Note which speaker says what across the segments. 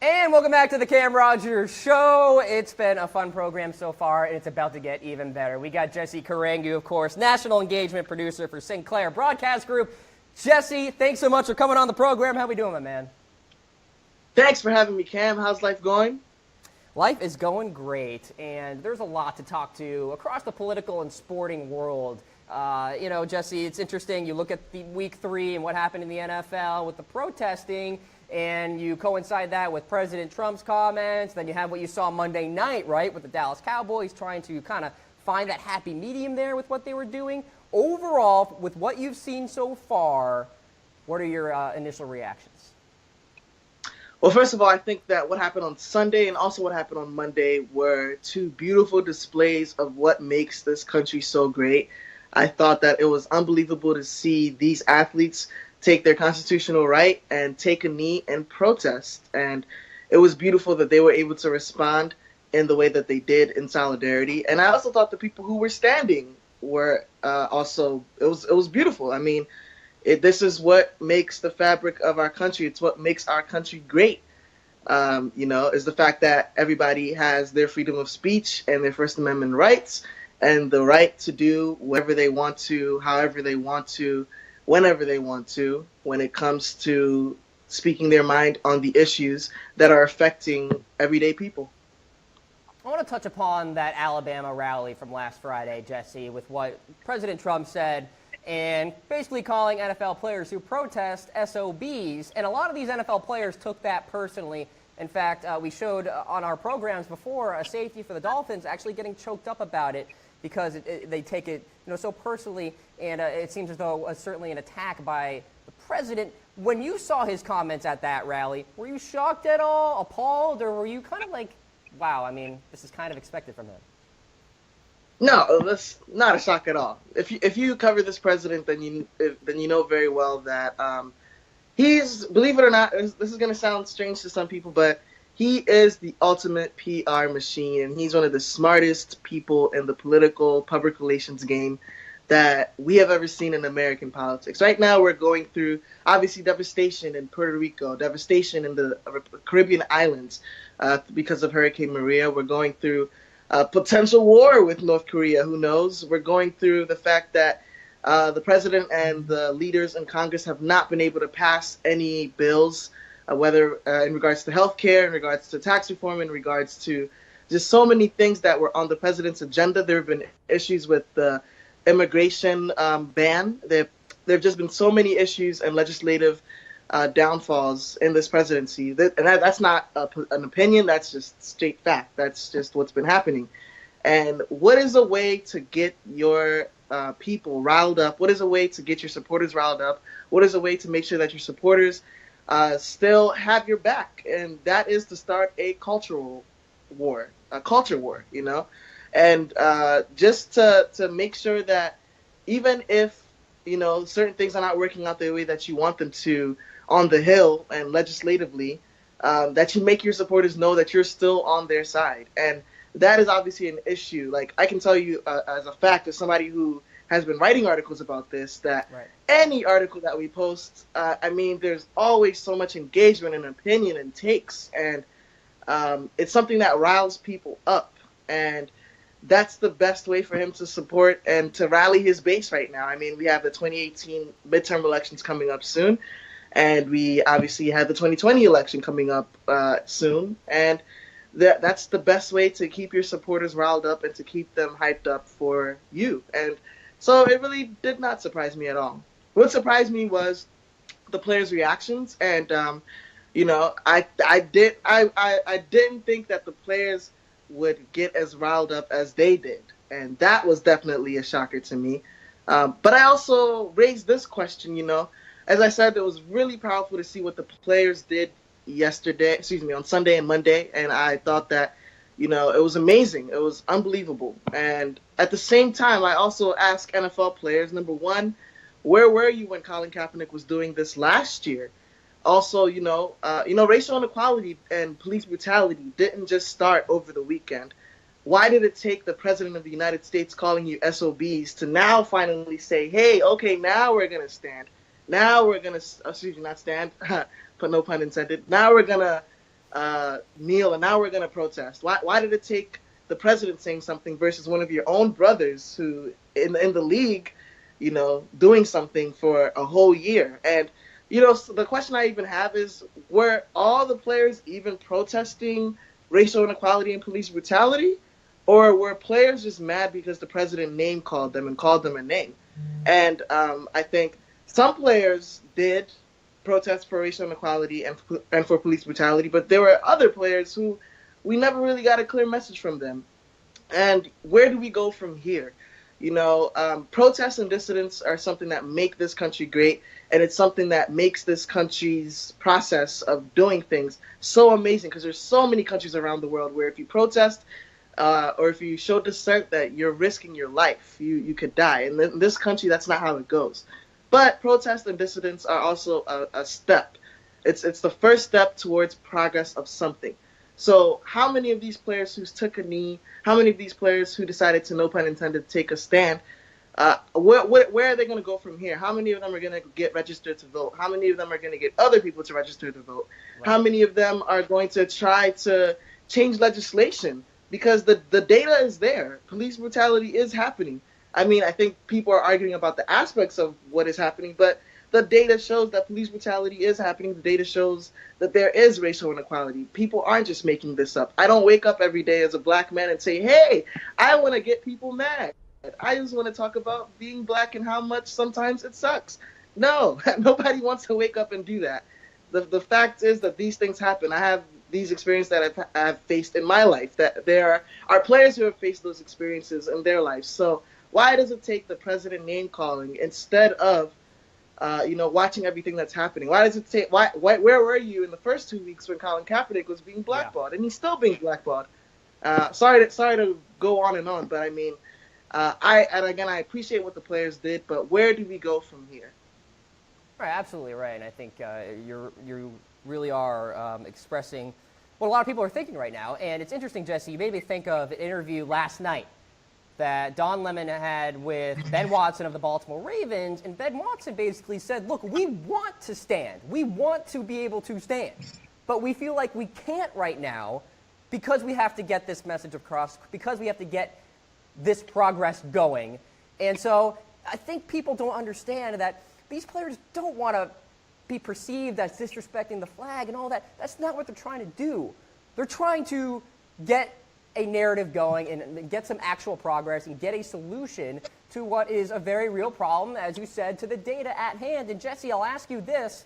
Speaker 1: And welcome back to the Cam Rogers Show. It's been a fun program so far, and it's about to get even better. We got Jesse Karangu, of course, National Engagement Producer for Sinclair Broadcast Group. Jesse, thanks so much for coming on the program. How we doing, my man?
Speaker 2: Thanks for having me, Cam. How's life going?
Speaker 1: Life is going great, and there's a lot to talk to across the political and sporting world. Jesse, it's interesting. You look at the week 3 and what happened in the NFL with the protesting, and you coincide that with President Trump's comments. Then you have what you saw Monday night, right, with the Dallas Cowboys trying to kind of find that happy medium there with what they were doing. Overall, with what you've seen so far, what are your initial reactions?
Speaker 2: Well, first of all, I think that what happened on Sunday and also what happened on Monday were two beautiful displays of what makes this country so great. I thought that it was unbelievable to see these athletes take their constitutional right and take a knee and protest. And it was beautiful that they were able to respond in the way that they did in solidarity. And I also thought the people who were standing were it was beautiful. I mean, this is what makes the fabric of our country. It's what makes our country great. Is the fact that everybody has their freedom of speech and their First Amendment rights and the right to do whatever they want to, however they want to, whenever they want to, when it comes to speaking their mind on the issues that are affecting everyday people.
Speaker 1: I want to touch upon that Alabama rally from last Friday, Jesse, with what President Trump said and basically calling NFL players who protest SOBs. And a lot of these NFL players took that personally. In fact, we showed on our programs before a safety for the Dolphins actually getting choked up about it because they take it so personally, and it seems as though certainly an attack by the president. When you saw his comments at that rally, were you shocked at all, appalled, or were you kind of like, wow, I mean, this is kind of expected from him?
Speaker 2: No, that's not a shock at all. If you cover this president, then you know very well that he's, believe it or not, this is going to sound strange to some people, but he is the ultimate PR machine, and he's one of the smartest people in the political public relations game that we have ever seen in American politics. Right now, we're going through, obviously, devastation in Puerto Rico, devastation in the Caribbean islands because of Hurricane Maria. We're going through a potential war with North Korea. Who knows? We're going through the fact that the president and the leaders in Congress have not been able to pass any bills, whether in regards to health care, in regards to tax reform, in regards to just so many things that were on the president's agenda. There have been issues with the immigration ban. There have just been so many issues and legislative downfalls in this presidency. That's not an opinion. That's just straight fact. That's just what's been happening. And what is a way to get your people riled up? What is a way to get your supporters riled up? What is a way to make sure that your supporters still have your back? And that is to start a cultural war, a culture war, and just to make sure that even if, certain things are not working out the way that you want them to on the Hill and legislatively, that you make your supporters know that you're still on their side. And that is obviously an issue. Like, I can tell you as a fact, as somebody who has been writing articles about this, that right. Any article that we post, there's always so much engagement and opinion and takes. And it's something that riles people up. And that's the best way for him to support and to rally his base right now. I mean, we have the 2018 midterm elections coming up soon. And we obviously have the 2020 election coming up soon. And that's the best way to keep your supporters riled up and to keep them hyped up for you. And so it really did not surprise me at all. What surprised me was the players' reactions. And, I didn't think that the players would get as riled up as they did. And that was definitely a shocker to me. But I also raised this question, as I said, it was really powerful to see what the players did on Sunday and Monday. And I thought that, it was amazing. It was unbelievable. And at the same time, I also asked NFL players, number one, where were you when Colin Kaepernick was doing this last year? Also, racial inequality and police brutality didn't just start over the weekend. Why did it take the president of the United States calling you SOBs to now finally say, hey, okay, now we're going to stand. Now we're going to, not stand, but no pun intended. Now we're going to kneel and now we're going to protest? Why did it take the president saying something versus one of your own brothers who in the league, doing something for a whole year? And so the question I even have is, were all the players even protesting racial inequality and police brutality, or were players just mad because the president name called them and called them a name? And I think some players did protest for racial inequality and for police brutality, but there were other players who we never really got a clear message from them. And where do we go from here? Protests and dissidents are something that make this country great, and it's something that makes this country's process of doing things so amazing, because there's so many countries around the world where if you protest or if you show dissent, that you're risking your life. You could die. And in this country, that's not how it goes. But protests and dissidents are also a step. It's the first step towards progress of something. So how many of these players who took a knee, how many of these players who decided to, no pun intended, take a stand, where are they going to go from here? How many of them are going to get registered to vote? How many of them are going to get other people to register to vote? Right. How many of them are going to try to change legislation? Because the data is there. Police brutality is happening. I mean, I think people are arguing about the aspects of what is happening, but the data shows that police brutality is happening. The data shows that there is racial inequality. People aren't just making this up. I don't wake up every day as a black man and say, hey, I want to get people mad. I just want to talk about being black and how much sometimes it sucks. No, nobody wants to wake up and do that. The fact is that these things happen. I have these experiences that I've faced in my life, that there are players who have faced those experiences in their lives. So why does it take the president name calling instead of watching everything that's happening? Why does it take? Where were you in the first 2 weeks when Colin Kaepernick was being blackballed, and he's still being blackballed? Sorry to go on and on, but I mean, I appreciate what the players did, but where do we go from here?
Speaker 1: Right, absolutely right, and I think you really are expressing what a lot of people are thinking right now. And it's interesting, Jesse. You made me think of an interview last night that Don Lemon had with Ben Watson of the Baltimore Ravens, and Ben Watson basically said, look, we want to stand. We want to be able to stand, but we feel like we can't right now because we have to get this message across, because we have to get this progress going. And so I think people don't understand that these players don't want to be perceived as disrespecting the flag and all that. That's not what they're trying to do. They're trying to get a narrative going and get some actual progress and get a solution to what is a very real problem, as you said, to the data at hand. And Jesse, I'll ask you this,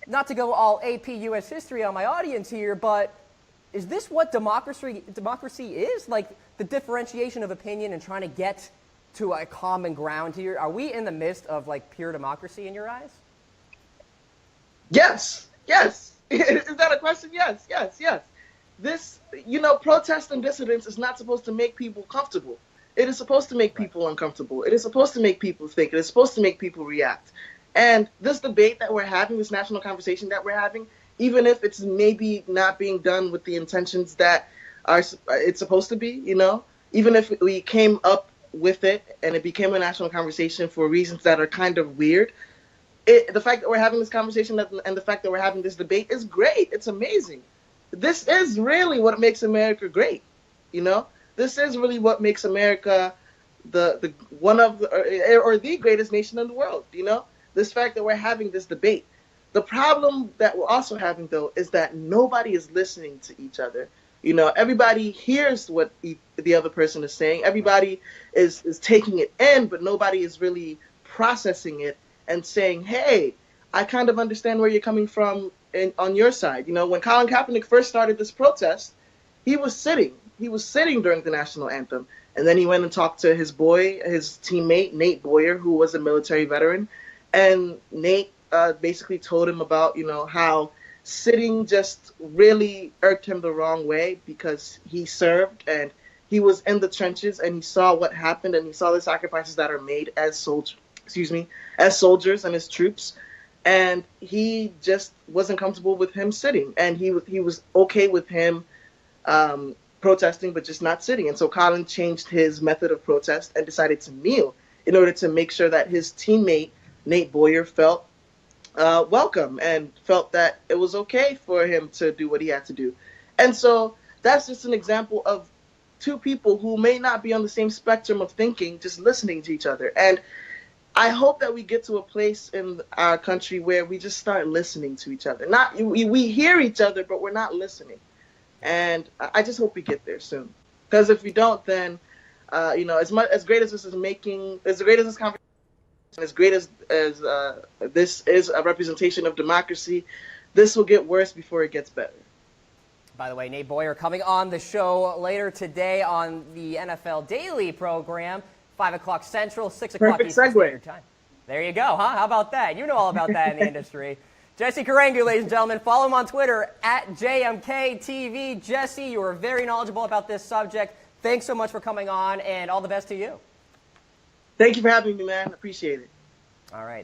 Speaker 1: not to go all AP U.S. history on my audience here, but is this what democracy is? Like the differentiation of opinion and trying to get to a common ground here? Are we in the midst of like pure democracy in your eyes?
Speaker 2: Yes. Is that a question? Yes. This, protest and dissidence is not supposed to make people comfortable. It is supposed to make people uncomfortable. It is supposed to make people think. It is supposed to make people react. And this debate that we're having, this national conversation that we're having, even if it's maybe not being done with the intentions that it's supposed to be, even if we came up with it and it became a national conversation for reasons that are kind of weird, the fact that we're having this conversation and the fact that we're having this debate is great. It's amazing. This is really what makes America great. This is really what makes America the one of or the greatest nation in the world. This fact that we're having this debate. The problem that we're also having, though, is that nobody is listening to each other. Everybody hears what the other person is saying. Everybody is taking it in, but nobody is really processing it and saying, hey, I kind of understand where you're coming from on your side. When Colin Kaepernick first started this protest, he was sitting. He was sitting during the national anthem. And then he went and talked to his teammate, Nate Boyer, who was a military veteran. And Nate basically told him about, how sitting just really irked him the wrong way because he served and he was in the trenches and he saw what happened and he saw the sacrifices that are made as soldiers and as troops. And he just wasn't comfortable with him sitting. And he was okay with him protesting, but just not sitting. And so Colin changed his method of protest and decided to kneel in order to make sure that his teammate, Nate Boyer, felt welcome and felt that it was okay for him to do what he had to do. And so that's just an example of two people who may not be on the same spectrum of thinking, just listening to each other. And I hope that we get to a place in our country where we just start listening to each other. Not we hear each other, but we're not listening. And I just hope we get there soon. Because if we don't, then as great as this is making, as great as this conversation, as great as this is a representation of democracy, this will get worse before it gets better.
Speaker 1: By the way, Nate Boyer coming on the show later today on the NFL Daily program, 5 o'clock Central, 6 o'clock Eastern Standard Time. There you go, huh? How about that? You know all about that in the industry. Jesse Karangu, ladies and gentlemen. Follow him on Twitter at JMKTV. Jesse, you are very knowledgeable about this subject. Thanks so much for coming on, and all the best to you.
Speaker 2: Thank you for having me, man. Appreciate it.
Speaker 1: All right.